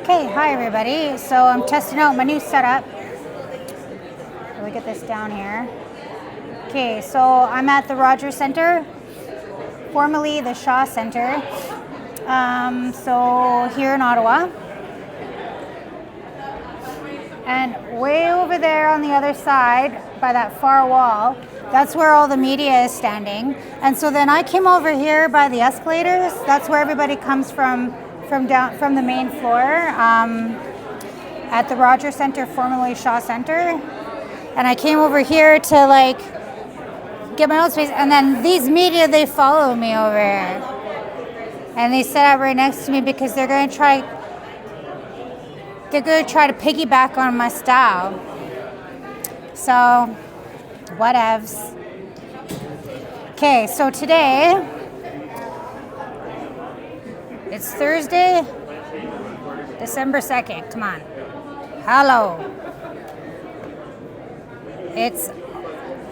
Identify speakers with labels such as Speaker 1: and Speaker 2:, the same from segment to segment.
Speaker 1: Okay, hi everybody. So I'm testing out my new setup. Let me get this down here. Okay, so I'm at the Rogers Centre, formerly the Shaw Centre. So here in Ottawa. And way over there on the other side, by that far wall, that's where all the media is standing. And so then I came over here by the escalators. That's where everybody comes from the main floor at the Rogers Centre, formerly Shaw Centre. And I came over here to get my own space. And then these media, they follow me over here. And they set up right next to me because they're going to try to piggyback on my style. So, whatevs. Okay, so today, it's Thursday, December 2nd. Come on. Hello. It's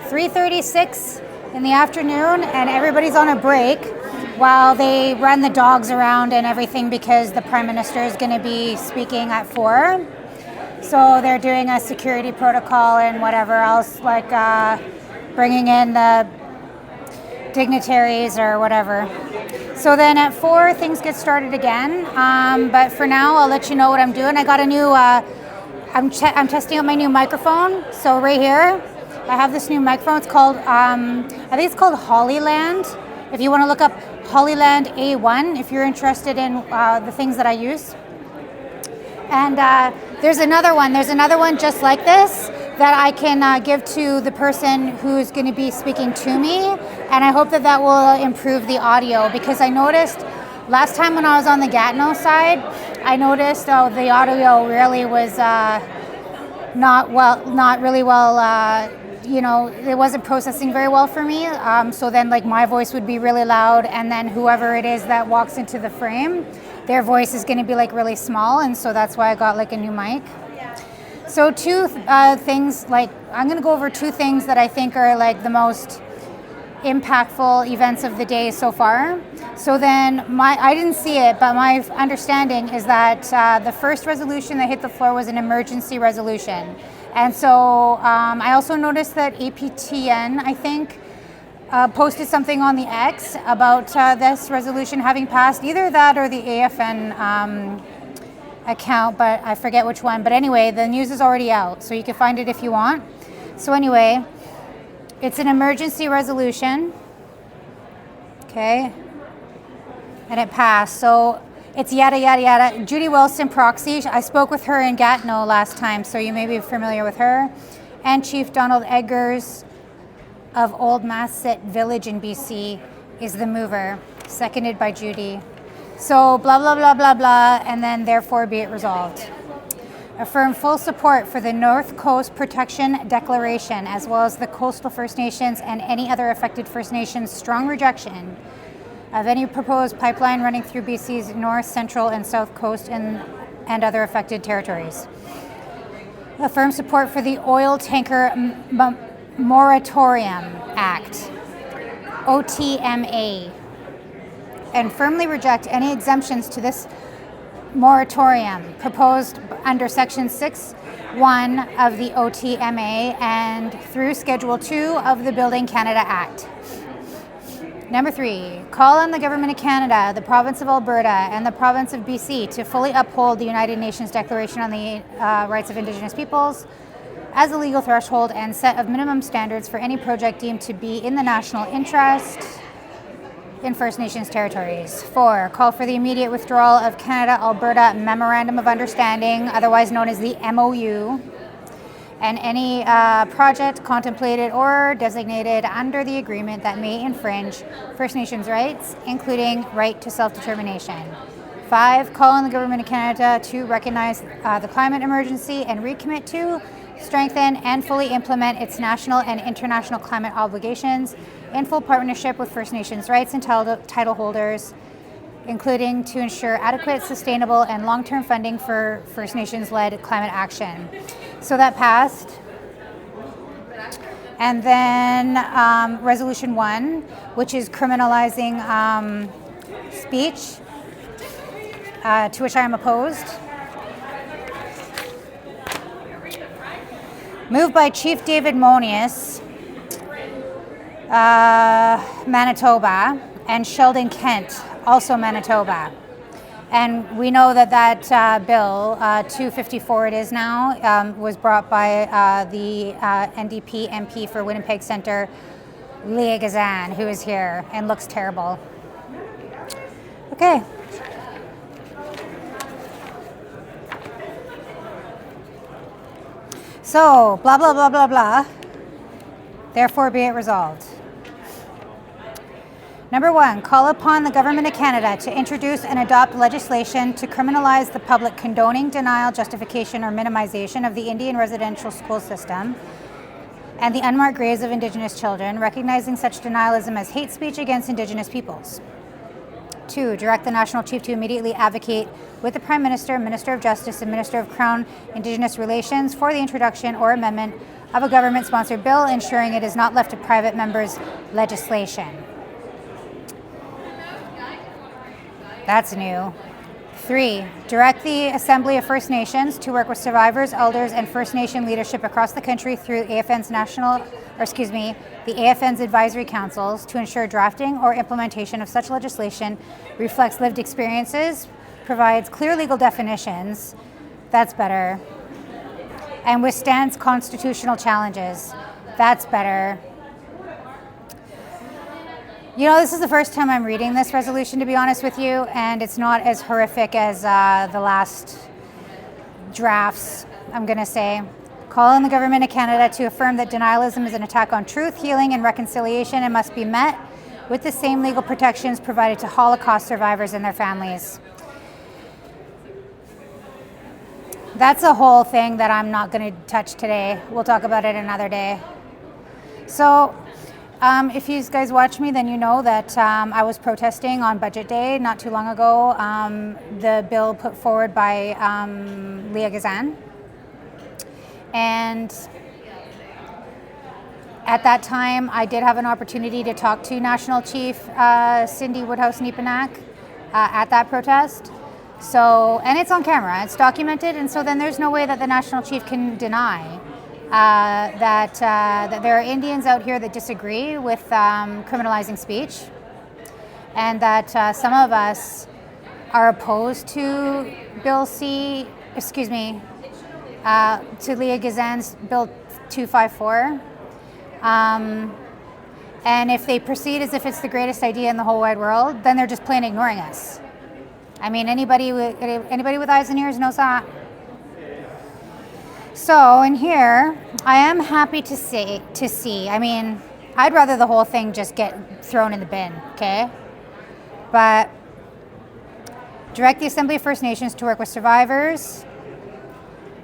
Speaker 1: 3:36 in the afternoon and everybody's on a break while they run the dogs around and everything because the Prime Minister is going to be speaking at 4. So they're doing a security protocol and whatever else, bringing in the dignitaries or whatever. So then at 4, things get started again. But for now, I'll let you know what I'm doing. I got a new, I'm testing out my new microphone. So right here, I have this new microphone. It's called, I think it's called Hollyland. If you want to look up Hollyland A1, if you're interested in the things that I use. And there's another one just like this that I can give to the person who's going to be speaking to me. And I hope that will improve the audio, because I noticed last time when I was on the Gatineau side, I noticed the audio really was not really well, it wasn't processing very well for me. So then my voice would be really loud, and then whoever it is that walks into the frame, their voice is going to be really small. And so that's why I got a new mic. So two things, I'm going to go over 2 things that I think are the most impactful events of the day so far. So then I didn't see it, but my understanding is that the first resolution that hit the floor was an emergency resolution. And so I also noticed that APTN, I think, posted something on the X about this resolution having passed, either that or the AFN account, but I forget which one. But anyway, the news is already out, so you can find it if you want. So anyway, it's an emergency resolution, okay, and it passed. So it's yada, yada, yada. Judy Wilson, proxy. I spoke with her in Gatineau last time, so you may be familiar with her. And Chief Donald Eggers of Old Masset Village in BC is the mover, seconded by Judy. So blah, blah, blah, blah, blah, and then therefore be it resolved. Affirm full support for the North Coast Protection Declaration, as well as the Coastal First Nations and any other affected First Nations. Strong rejection of any proposed pipeline running through BC's North, Central, and South Coast and other affected territories. Affirm support for the Oil Tanker Moratorium Act, OTMA, and firmly reject any exemptions to this moratorium proposed under Section 6(1) of the OTMA and through Schedule 2 of the Building Canada Act. Number 3, call on the Government of Canada, the Province of Alberta, and the Province of BC to fully uphold the United Nations Declaration on the Rights of Indigenous Peoples as a legal threshold and set of minimum standards for any project deemed to be in the national interest in First Nations territories. 4, call for the immediate withdrawal of Canada-Alberta Memorandum of Understanding, otherwise known as the MOU, and any project contemplated or designated under the agreement that may infringe First Nations rights, including right to self-determination. 5, call on the Government of Canada to recognize the climate emergency and recommit to strengthen and fully implement its national and international climate obligations in full partnership with First Nations rights and title holders, including to ensure adequate, sustainable, and long-term funding for First Nations-led climate action. So that passed. And then Resolution 1, which is criminalizing speech, to which I am opposed. Moved by Chief David Monius, Manitoba, and Sheldon Kent, also Manitoba. And we know that bill, 254 it is now, was brought by the NDP MP for Winnipeg Centre, Leah Gazan, who is here and looks terrible. Okay. So, blah, blah, blah, blah, blah. Therefore be it resolved. Number 1, call upon the Government of Canada to introduce and adopt legislation to criminalize the public condoning, denial, justification, or minimization of the Indian residential school system and the unmarked graves of Indigenous children, recognizing such denialism as hate speech against Indigenous peoples. 2, direct the National Chief to immediately advocate with the Prime Minister, Minister of Justice, and Minister of Crown Indigenous Relations for the introduction or amendment of a government-sponsored bill, ensuring it is not left to private members' legislation. That's new. 3, direct the Assembly of First Nations to work with survivors, elders, and First Nation leadership across the country through AFN's the AFN's advisory councils to ensure drafting or implementation of such legislation reflects lived experiences, provides clear legal definitions, that's better, and withstands constitutional challenges, that's better. You know, this is the first time I'm reading this resolution, to be honest with you, and it's not as horrific as the last drafts, I'm going to say. Call on the Government of Canada to affirm that denialism is an attack on truth, healing, and reconciliation and must be met with the same legal protections provided to Holocaust survivors and their families. That's a whole thing that I'm not going to touch today. We'll talk about it another day. So, if you guys watch me, then you know that I was protesting on Budget Day not too long ago, the bill put forward by Leah Gazan. And at that time, I did have an opportunity to talk to National Chief Cindy Woodhouse-Neepanak at that protest. So, and it's on camera, it's documented, and so then there's no way that the National Chief can deny that there are Indians out here that disagree with criminalizing speech, and that some of us are opposed to to Leah Gazan's Bill 254. And if they proceed as if it's the greatest idea in the whole wide world, then they're just plain ignoring us. I mean, anybody with eyes and ears knows that. So in here, I am happy to see. I mean, I'd rather the whole thing just get thrown in the bin, okay? But direct the Assembly of First Nations to work with survivors,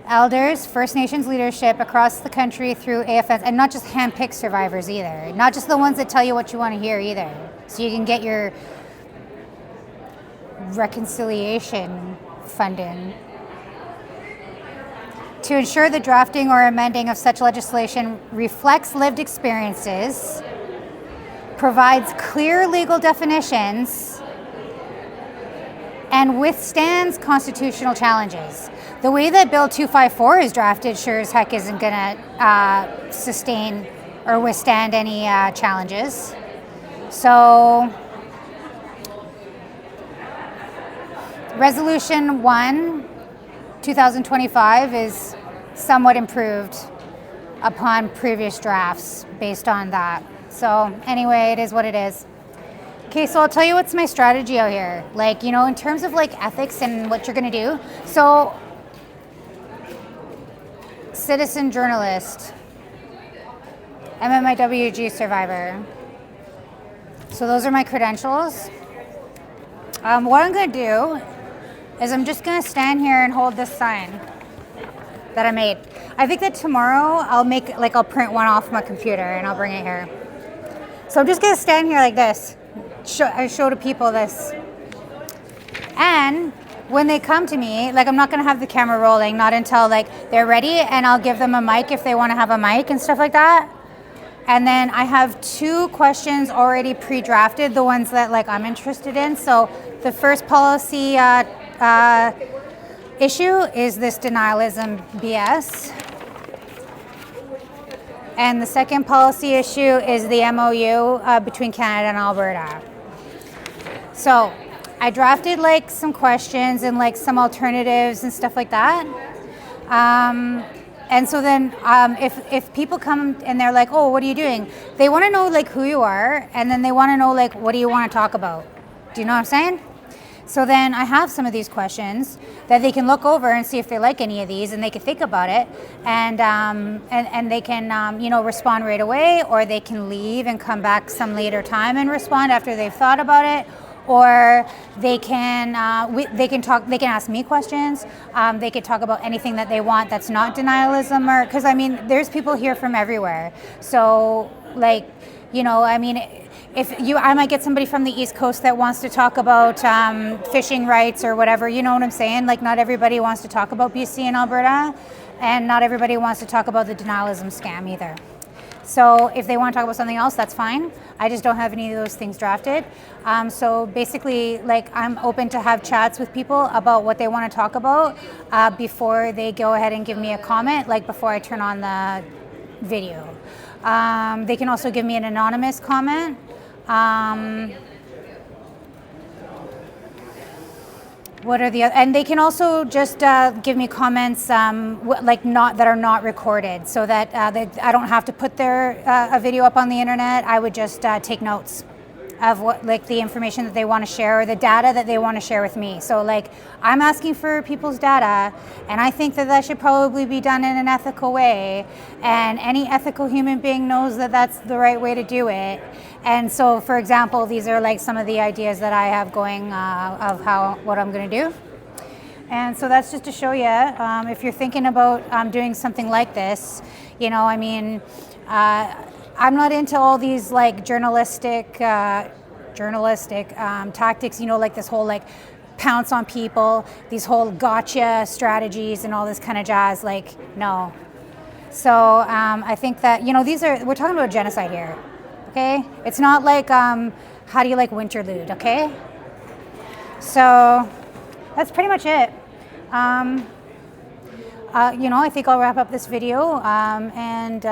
Speaker 1: elders, First Nations leadership across the country through AFN, and not just hand-picked survivors either. Not just the ones that tell you what you want to hear either. So you can get your reconciliation funding. To ensure the drafting or amending of such legislation reflects lived experiences, provides clear legal definitions, and withstands constitutional challenges. The way that Bill 254 is drafted sure as heck isn't going to sustain or withstand any challenges. So, Resolution 1, 2025 is somewhat improved upon previous drafts based on that. So anyway, it is what it is. Okay, so I'll tell you what's my strategy out here. Like, you know, in terms of like ethics and what you're gonna do. So, citizen journalist, MMIWG survivor. So those are my credentials. What I'm gonna do is I'm just gonna stand here and hold this sign that I made. I think that tomorrow I'll print one off my computer and I'll bring it here. So I'm just gonna stand here like this. I show to people this. And when they come to me, like I'm not gonna have the camera rolling, not until like they're ready, and I'll give them a mic if they wanna have a mic and stuff like that. And then I have 2 questions already pre-drafted, the ones that like I'm interested in. So the first policy issue is this denialism BS. And the second policy issue is the MOU between Canada and Alberta. So I drafted like some questions and like some alternatives and stuff like that. And so then if people come and they're like, oh, what are you doing? They want to know like who you are, and then they want to know like, what do you want to talk about? Do you know what I'm saying? So then I have some of these questions that they can look over and see if they like any of these, and they can think about it, and they can respond right away, or they can leave and come back some later time and respond after they've thought about it. Or they can talk. They can ask me questions. They could talk about anything that they want that's not denialism, or because I mean, there's people here from everywhere. So like, I might get somebody from the East Coast that wants to talk about fishing rights or whatever. You know what I'm saying? Like, not everybody wants to talk about BC and Alberta, and not everybody wants to talk about the denialism scam either. So if they want to talk about something else, that's fine. I just don't have any of those things drafted. So basically, like, I'm open to have chats with people about what they want to talk about before they go ahead and give me a comment, like before I turn on the video. They can also give me an anonymous comment. And they can also just give me comments that are not recorded, so that I don't have to put a video up on the internet. I would just take notes of what, like, the information that they want to share, or the data that they want to share with me. So like, I'm asking for people's data, and I think that should probably be done in an ethical way, and any ethical human being knows that that's the right way to do it. And so, for example, these are like some of the ideas that I have going of what I'm going to do. And so that's just to show you, if you're thinking about doing something like this, I'm not into all these like journalistic tactics, like this whole like pounce on people, these whole gotcha strategies and all this kind of jazz. Like, no. So I think that, we're talking about genocide here. Okay, it's not like how do you like winterlude? Okay, so that's pretty much it. I think I'll wrap up this video, and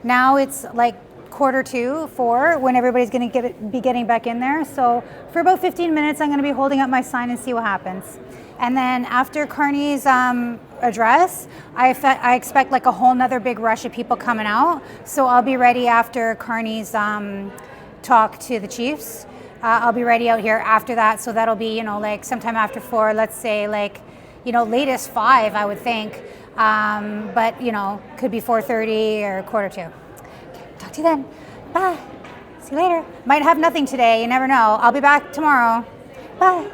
Speaker 1: now it's like 4:45 when everybody's going to be getting back in there. So for about 15 minutes, I'm going to be holding up my sign and see what happens. And then after Carney's address, I expect like a whole nother big rush of people coming out. So I'll be ready after Carney's talk to the chiefs. I'll be ready out here after that. So that'll be, like sometime after 4, let's say like, latest 5, I would think. But, could be 4:30 or 1:45. Talk to you then. Bye. See you later. Might have nothing today. You never know. I'll be back tomorrow. Bye.